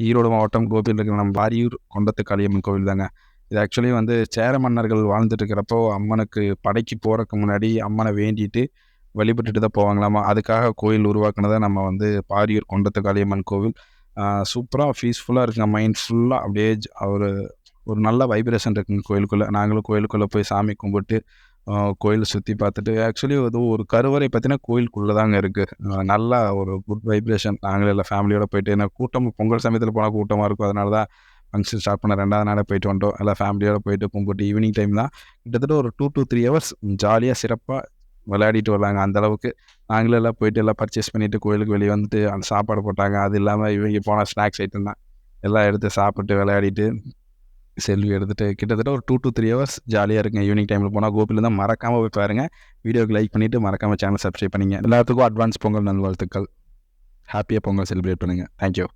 ஈரோடு மாவட்டம் கோபியில் இருக்கிற நம்ம வாரியூர் கொண்டத்து காளியம்மன் கோவில் தாங்க. இது ஆக்சுவலி வந்து சேர மன்னர்கள் வாழ்ந்துட்டு இருக்கிறப்போ அம்மனுக்கு படைக்கு போகிறதுக்கு முன்னாடி அம்மனை வேண்டிட்டு வழிபட்டுட்டு தான் போவாங்களாமா. அதுக்காக கோயில் உருவாக்குனதை நம்ம வந்து பாரியூர் கொண்டத்து காளியம்மன் கோவில். சூப்பராக பீஸ்ஃபுல்லாக இருக்குங்க. மைண்ட் ஃபுல்லாக அப்படியே ஒரு நல்ல வைப்ரேஷன் இருக்குங்க கோயிலுக்குள்ளே. நாங்களும் கோயிலுக்குள்ளே போய் சாமி கும்பிட்டு கோயிலை சுற்றி பார்த்துட்டு ஆக்சுவலி அது ஒரு கருவறை பார்த்தீங்கன்னா கோயிலுக்குள்ளே தாங்க இருக்குது. நல்லா ஒரு குட் வைப்ரேஷன். நாங்களும் எல்லாம் ஃபேமிலியோடு போயிட்டு, ஏன்னா கூட்டம் பொங்கல் சமயத்தில் போனால் கூட்டமாக இருக்கும். அதனால தான் ஃபங்க்ஷன் ஸ்டார்ட் பண்ண 2வது நாளே போயிட்டு வந்துட்டோம். எல்லாம் ஃபேமிலியோடு போயிட்டு கும்பிட்டு ஈவினிங் டைம் தான் கிட்டத்தட்ட ஒரு 2 to 3 ஹவர்ஸ் ஜாலியாக சிறப்பாக விளையாடிட்டு வரலாங்க. அந்தளவுக்கு நாங்களும் எல்லாம் போயிட்டு எல்லாம் பர்ச்சேஸ் பண்ணிவிட்டு கோயிலுக்கு வெளியே வந்துட்டு அந்த சாப்பாடு போட்டாங்க. அது இல்லாமல் இவங்க போன ஸ்நாக்ஸ் ஐட்டம் தான் எல்லாம் எடுத்து சாப்பிட்டு விளையாடிட்டு செல்ஃபி எடுத்துகிட்டு கிட்டத்தட்ட ஒரு 2 to 3 ஹவர்ஸ் ஜாலியாக இருக்குங்க. ஈவினிங் டைமில் போனால் கோபியில் தான் மறக்காமல் போய் பாருங்கள். வீடியோக்கு லைக் பண்ணிவிட்டு மறக்காமல் சேனல் சப்ஸ்கிரைப் பண்ணிங்க. எல்லாத்துக்கும் அட்வான்ஸ் பொங்கல் நல்வாழ்த்துக்கள். ஹாப்பியாக பொங்கல் செலிப்ரேட் பண்ணுங்கள். தேங்க்யூ.